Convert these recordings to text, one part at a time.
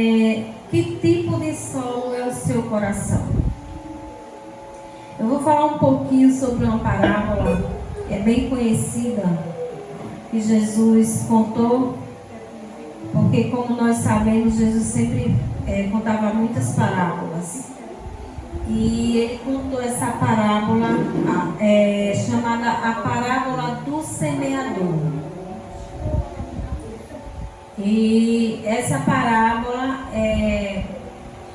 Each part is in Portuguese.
Que tipo de solo é o seu coração? Eu vou falar um pouquinho sobre uma parábola que é bem conhecida, que Jesus contou, porque como nós sabemos, Jesus sempre contava muitas parábolas. E ele contou essa parábola chamada a parábola do semeador. E essa parábola,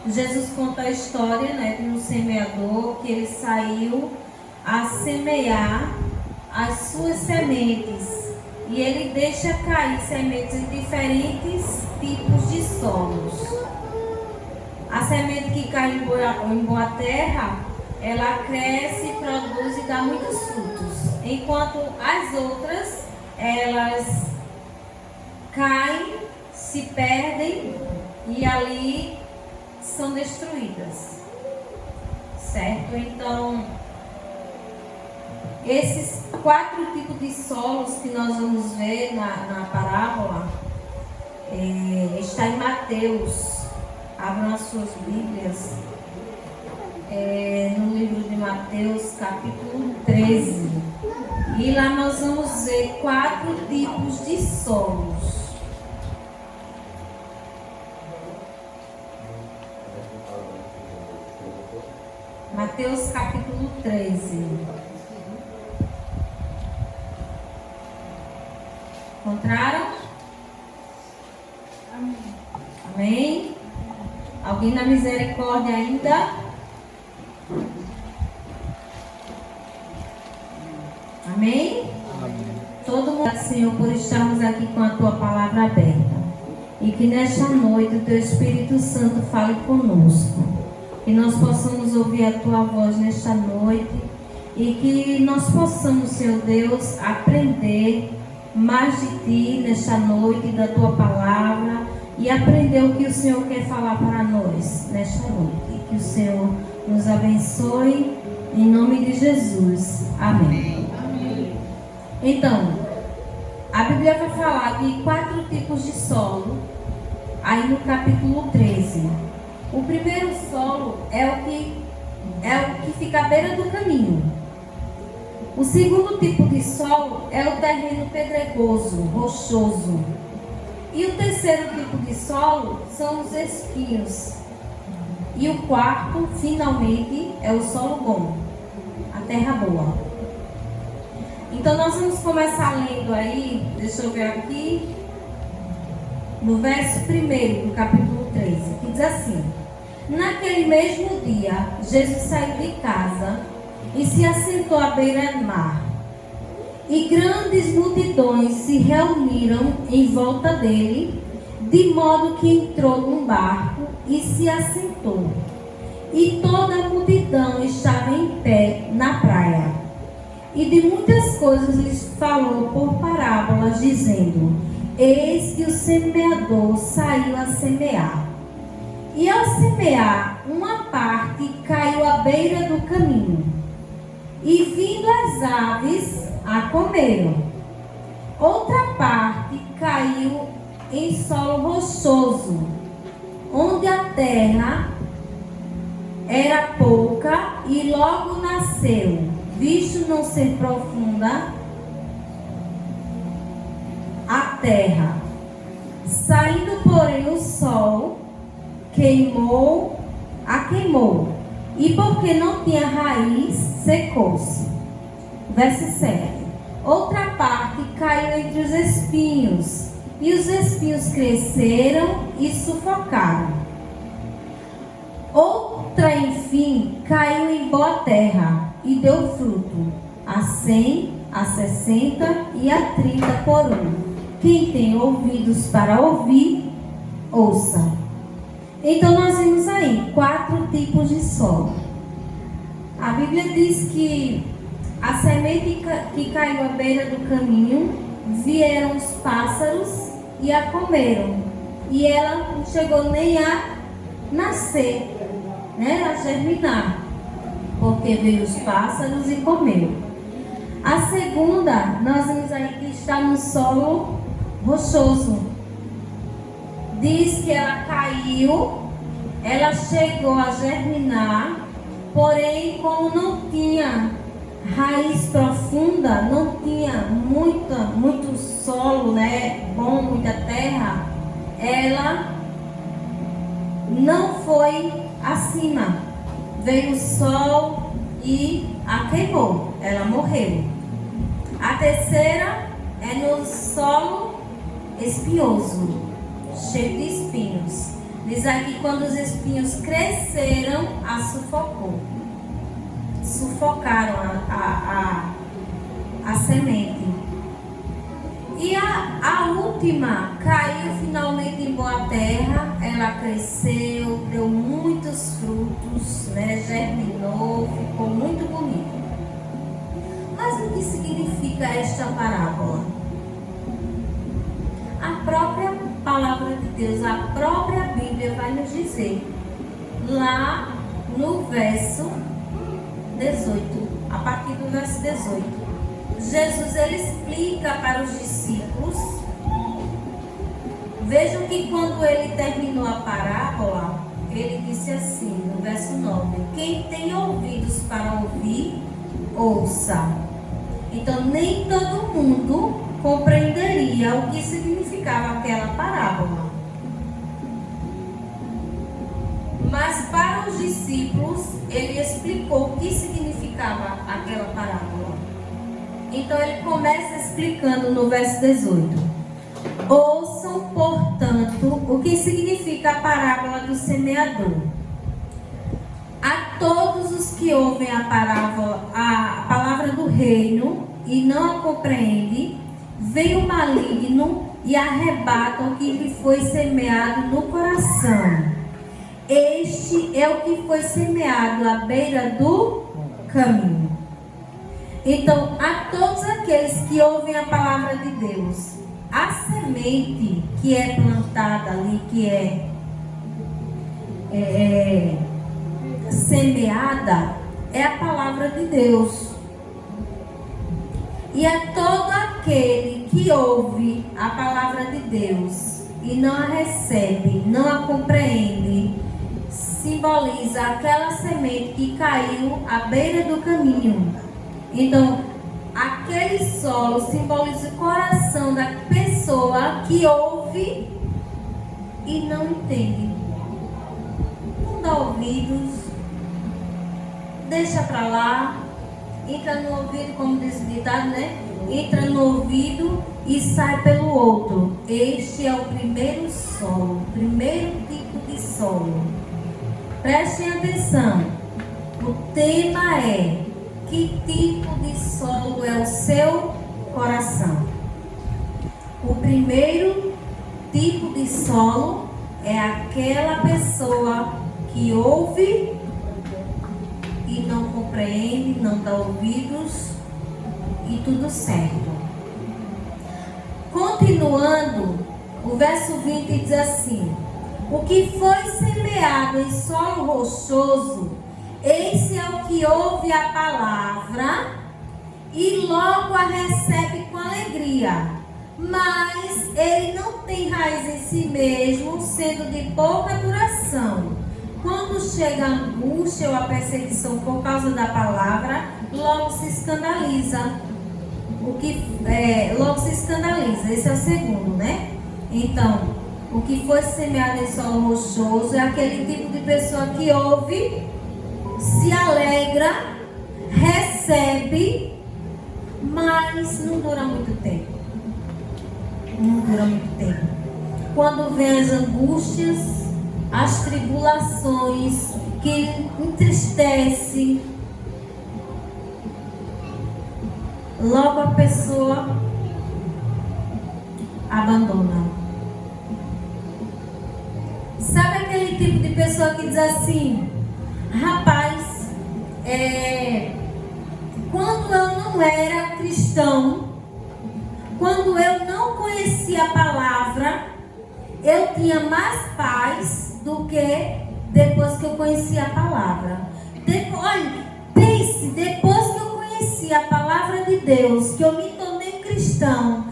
Jesus conta a história, de um semeador que ele saiu a semear as suas sementes. E ele deixa cair sementes em diferentes tipos de solos. A semente que cai em boa terra, ela cresce, produz e dá muitos frutos. Enquanto as outras, elas caem, se perdem e ali são destruídas. Certo? Então, esses 4 tipos de solos que nós vamos ver na parábola, está em Mateus. Abram as suas Bíblias, no livro de Mateus, capítulo 13. E lá nós vamos ver 4 tipos de solos. Mateus, capítulo 13. Encontraram? Amém? Alguém na misericórdia ainda? Amém? Todo mundo, Senhor, por estarmos aqui com a Tua palavra aberta. E que nesta noite o Teu Espírito Santo fale conosco. Que nós possamos ouvir a Tua voz nesta noite. E que nós possamos, Senhor Deus, aprender mais de Ti nesta noite, da Tua palavra. E aprender o que o Senhor quer falar para nós nesta noite. Que o Senhor nos abençoe, em nome de Jesus. Amém. Então, a Bíblia vai falar de 4 tipos de solo, aí no capítulo 13. O primeiro solo é o que fica à beira do caminho. O segundo tipo de solo é o terreno pedregoso, rochoso. E o terceiro tipo de solo são os espinhos. E o quarto, finalmente, é o solo bom, a terra boa. Então nós vamos começar lendo aí, deixa eu ver aqui, no verso 1 do capítulo 13, que diz assim: Naquele mesmo dia, Jesus saiu de casa e se assentou à beira do mar. E grandes multidões se reuniram em volta dele, de modo que entrou num barco e se assentou. E toda a multidão estava em pé na praia. E de muitas coisas lhes falou por parábolas, dizendo: Eis que o semeador saiu a semear. E ao semear, uma parte caiu à beira do caminho. E vindo as aves, a comeram. Outra parte caiu em solo rochoso, onde a terra era pouca e logo nasceu, visto não ser profunda a terra. Saindo, porém, o sol, queimou, e porque não tinha raiz, secou-se. Verso 7. Outra parte caiu entre os espinhos, e os espinhos cresceram e sufocaram. Outra, enfim, caiu em boa terra, e deu fruto, a 100, a 60 e a 30 por um. Quem tem ouvidos para ouvir, ouça. Então nós vimos aí 4 tipos de solo. A Bíblia diz que a semente que caiu à beira do caminho, vieram os pássaros e a comeram. E ela não chegou nem a nascer, a germinar, porque veio os pássaros e comeu. A segunda, nós vimos aí que está no solo rochoso. diz que ela caiu, ela chegou a germinar, porém, como não tinha raiz profunda, não tinha muito solo, né, bom, muita terra, ela não foi acima. Veio o sol e a queimou, ela morreu. A terceira é no solo espinhoso, cheio de espinhos. Diz aqui que quando os espinhos cresceram, a sufocou. Sufocaram a semente. E a última caiu finalmente em boa terra. Ela cresceu, deu muitos frutos, né? Germinou, ficou muito bonito. Mas o que significa esta parábola? A própria palavra de Deus, a própria Bíblia vai nos dizer, lá no verso 18, a partir do verso 18, Jesus ele explica para os discípulos. Vejam que quando ele terminou a parábola, ele disse assim, no verso 9: quem tem ouvidos para ouvir, ouça. Então nem todo mundo compreenderia o que significava aquela parábola. Mas para os discípulos, ele explicou o que significava aquela parábola. Então ele começa explicando no verso 18. Ouçam, portanto, o que significa a parábola do semeador. A todos os que ouvem a palavra do reino e não a compreendem, vem o maligno e arrebata o que lhe foi semeado no coração. Este é o que foi semeado à beira do caminho. Então, a todos aqueles que ouvem a palavra de Deus, a semente que é plantada ali, que é semeada, é a palavra de Deus. E a todo aquele que ouve a palavra de Deus e não a recebe, não a compreende, simboliza aquela semente que caiu à beira do caminho. Então, aquele solo simboliza o coração da pessoa que ouve e não entende. Não dá ouvidos, deixa pra lá, entra no ouvido, como diz o ditado, né? Entra no ouvido e sai pelo outro. Este é o primeiro solo, o primeiro tipo de solo. Prestem atenção. O tema é: que tipo de solo é o seu coração? O primeiro tipo de solo é aquela pessoa que ouve e não compreende, não dá ouvidos e tudo certo. Continuando, o verso 20 diz assim: o que foi semeado em solo rochoso, esse é o que ouve a palavra e logo a recebe com alegria, mas ele não tem raiz em si mesmo, sendo de pouca duração. Quando chega a angústia ou a perseguição por causa da palavra, logo se escandaliza. Logo se escandaliza. Esse é o segundo, né? Então, o que foi semeado em solo rochoso é aquele tipo de pessoa que ouve, se alegra, recebe, mas não dura muito tempo. Não dura muito tempo. Quando vem as angústias, as tribulações que entristecem, logo a pessoa abandona. Sabe aquele tipo de pessoa que diz assim: rapaz, quando eu não era cristão, quando eu não conhecia a palavra, eu tinha mais paz do que depois que eu conheci a palavra. Olha, pense, depois que eu conheci a palavra de Deus, que eu me tornei cristão,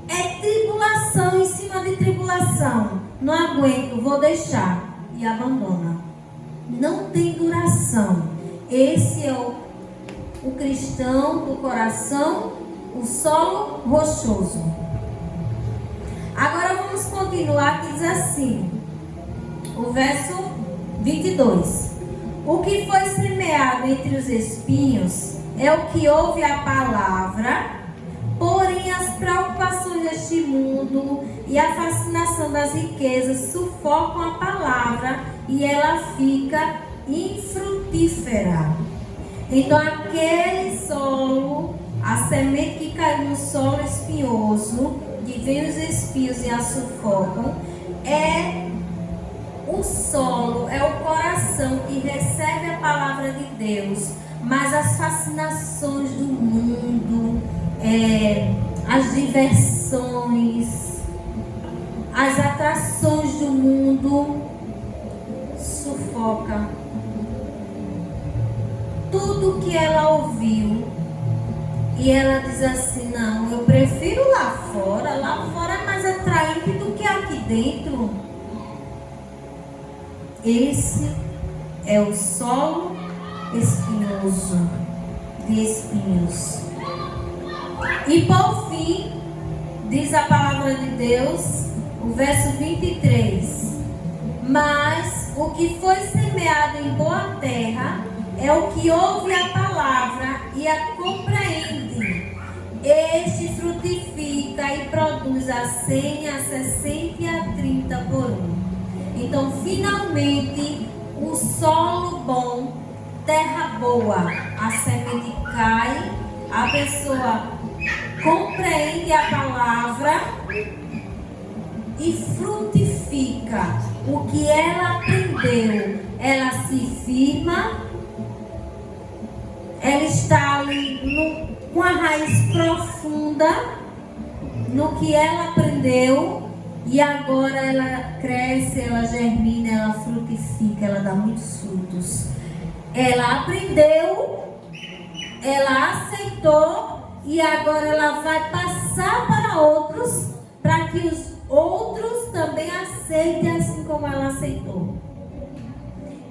é tribulação tribulação em cima de tribulação. Não aguento, vou deixar. E abandona. Não tem duração. Esse é o cristão do coração, o solo rochoso. Agora vamos continuar, que diz assim, o verso 22. O que foi semeado entre os espinhos é o que ouve a palavra, porém as preocupações deste mundo e a fascinação das riquezas sufocam a palavra e ela fica infrutífera. Então aquele solo, a semente que caiu no solo espinhoso, que vem os espinhos e a sufocam, é o solo, é o coração que recebe a palavra de Deus, mas as fascinações do mundo, as diversões, as atrações do mundo sufoca tudo que ela ouviu. E ela diz assim: não, eu prefiro lá fora é mais atraente do que aqui dentro. Esse é o solo espinhoso, de espinhos. E por fim, diz a palavra de Deus, o verso 23. Mas o que foi semeado em boa terra é o que ouve a palavra e a compreende. Este frutifica e produz a 100, a 60 e a 30 por um. Então, finalmente, o solo bom, terra boa, a semente cai, a pessoa compreende a palavra e frutifica. O que ela aprendeu, ela se firma, ela está ali com a raiz profunda no que ela aprendeu. E agora ela cresce, ela germina, ela frutifica, ela dá muitos frutos. Ela aprendeu, ela aceitou e agora ela vai passar para outros, para que os outros também aceitem assim como ela aceitou.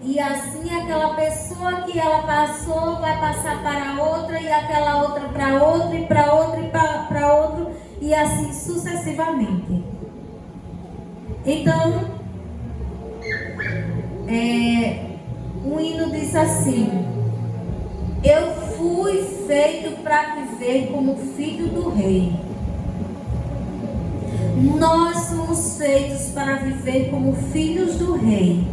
E assim aquela pessoa que ela passou vai passar para outra, e aquela outra para outra, e para outra, e para outro, e assim sucessivamente. Então, o hino diz assim: eu fui feito para viver como filho do rei. Nós somos feitos para viver como filhos do rei.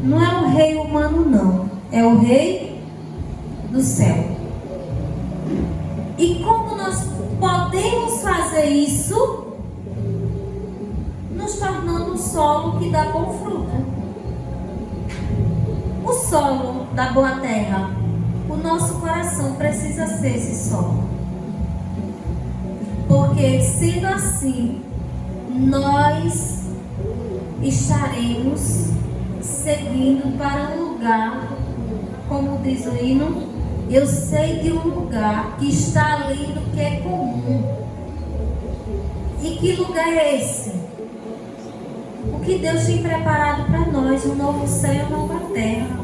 Não é o rei humano, não. É o rei do céu. E como nós podemos fazer isso? Nos tornando um solo que dá bom fruto. O solo da boa terra. O nosso coração precisa ser esse solo. Porque sendo assim, nós estaremos seguindo para um lugar, como diz o hino, eu sei de um lugar que está além do que é comum. E que lugar é esse? O que Deus tem preparado para nós, um novo céu e uma nova terra,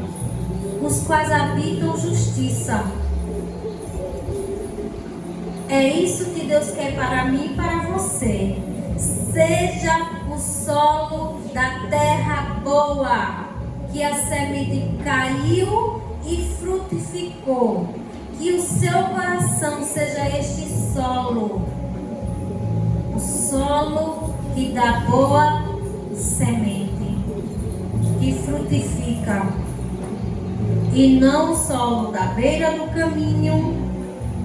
os quais habitam justiça. É isso que Deus quer para mim e para você. Seja o solo da terra boa, que a semente caiu e frutificou. Que o seu coração seja este solo, o solo que dá boa semente, que frutifica, e não o solo da beira do caminho,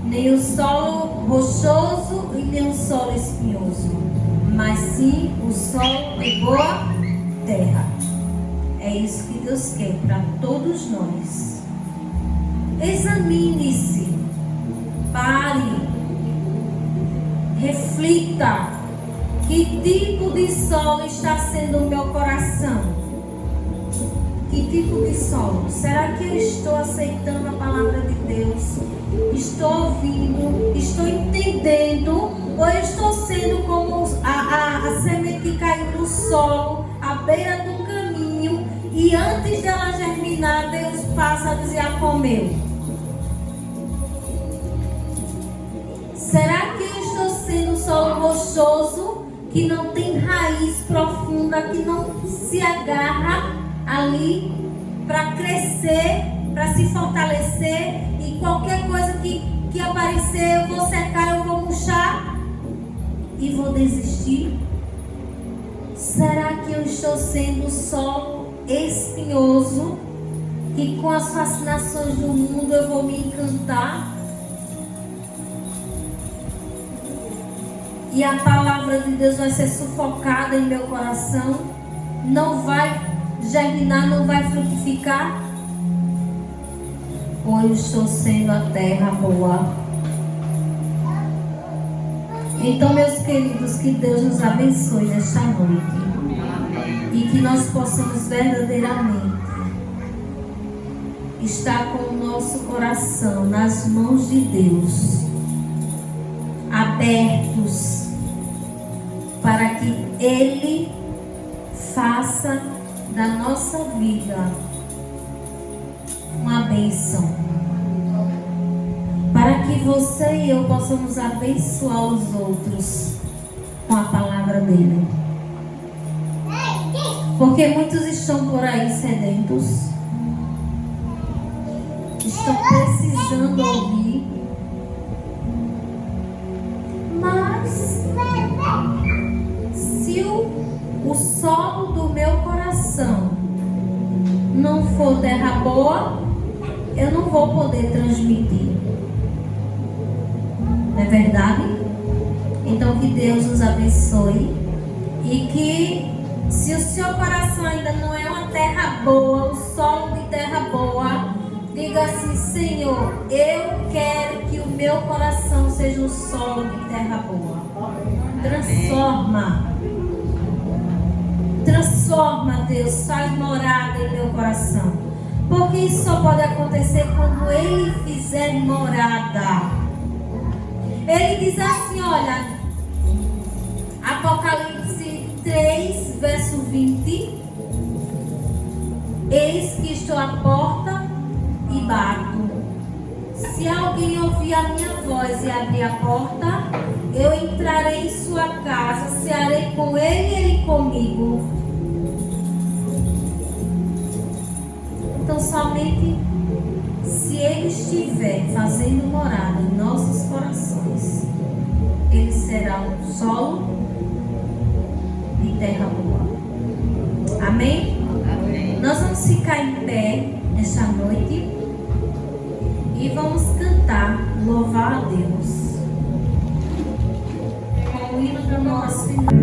nem o solo rochoso e nem o solo espinhoso, mas sim o solo de boa terra. É isso que Deus quer para todos nós. Examine-se, pare, reflita. Que tipo de solo está sendo o meu coração? Que tipo de solo? Será que eu estou aceitando a palavra de Deus? Estou ouvindo? Estou entendendo Ou eu estou sendo como a semente que caiu no solo, à beira do caminho, e antes dela germinar, Deus pássaros e a comeu? Será que eu estou sendo solo rochoso, que não tem raiz profunda, que não se agarra ali para crescer, para se fortalecer, e qualquer coisa que aparecer, eu vou secar, eu vou murchar e vou desistir? Será que eu estou sendo solo espinhoso, que com as fascinações do mundo eu vou me encantar? E a palavra de Deus vai ser sufocada em meu coração, não vai germinar, não vai frutificar? Ou eu estou sendo a terra boa? Então, meus queridos, que Deus nos abençoe nesta noite. E que nós possamos verdadeiramente estar com o nosso coração nas mãos de Deus, abertos, para que Ele faça da nossa vida uma bênção, para que você e eu possamos abençoar os outros com a palavra dele. Porque muitos estão por aí sedentos, estão precisando ouvir, mas se o solo do meu coração não for terra boa, eu não vou poder transmitir. Não é verdade? Então que Deus nos abençoe, e que, se o seu coração ainda não é uma terra boa, o solo de terra boa, diga assim: Senhor, eu quero que o meu coração seja um solo de terra boa. Transforma, Deus, faz morada em meu coração. Porque isso só pode acontecer quando Ele fizer morada. Ele diz assim, olha, Apocalipse 3, verso 20: eis que estou à porta e bato. Se alguém ouvir a minha voz e abrir a porta, eu entrarei em sua casa, cearei com ele e ele comigo. Então, somente se Ele estiver fazendo morada em nossos corações, Ele será um solo de terra boa. Amém? Amém. Nós vamos ficar em pé esta noite e vamos cantar, louvar a Deus com o hino do nosso final.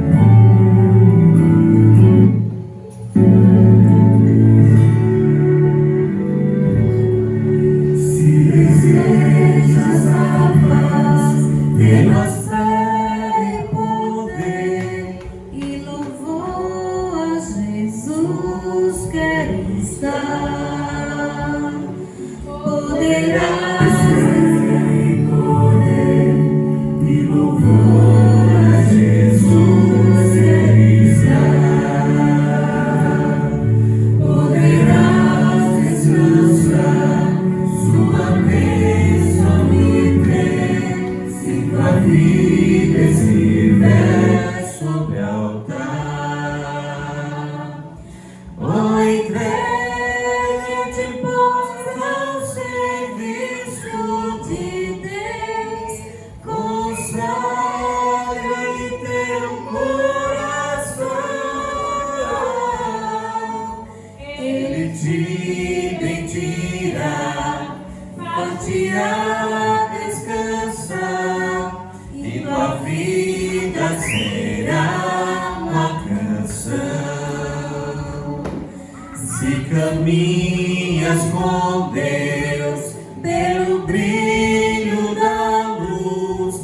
Caminhas com Deus pelo brilho da luz,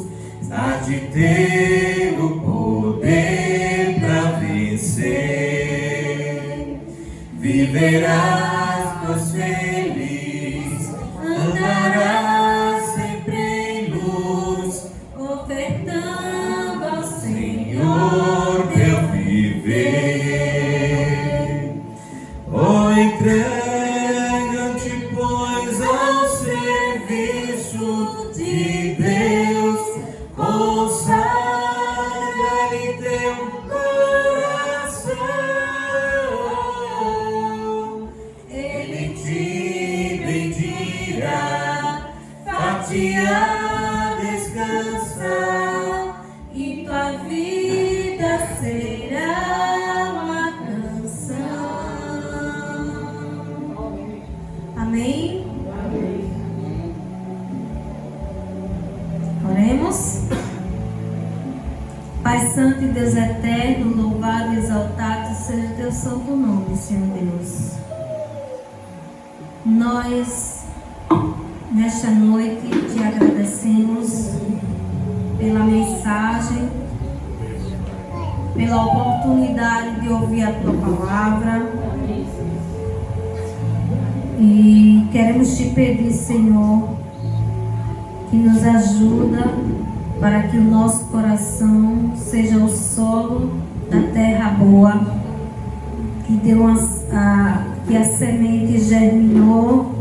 há de ter o poder para vencer. Viverás, pois feliz, andarás sempre em luz, ofertando Amém? Oremos. Pai Santo e Deus Eterno, louvado e exaltado seja o teu santo nome, Senhor Deus. Nós, nesta noite, te agradecemos pela mensagem, pela oportunidade de ouvir a tua palavra. E queremos te pedir, Senhor, que nos ajuda para que o nosso coração seja o solo da terra boa, que a semente germinou,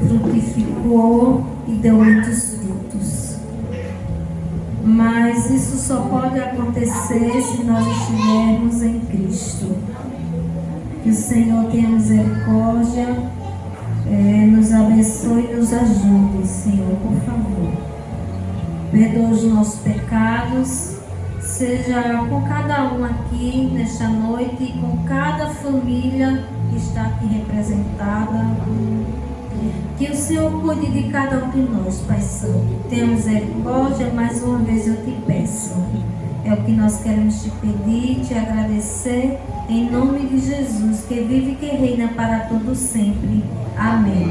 frutificou e deu muitos frutos. Mas isso só pode acontecer se nós estivermos em Cristo. Que o Senhor tenha misericórdia, nos abençoe e nos ajude, Senhor, por favor. Perdoa os nossos pecados, seja com cada um aqui nesta noite e com cada família que está aqui representada. Que o Senhor cuide de cada um de nós, Pai Santo. Tenha misericórdia, mais uma vez eu te peço. É o que nós queremos te pedir, te agradecer, em nome de Jesus, que vive e que reina para todo sempre. Amém.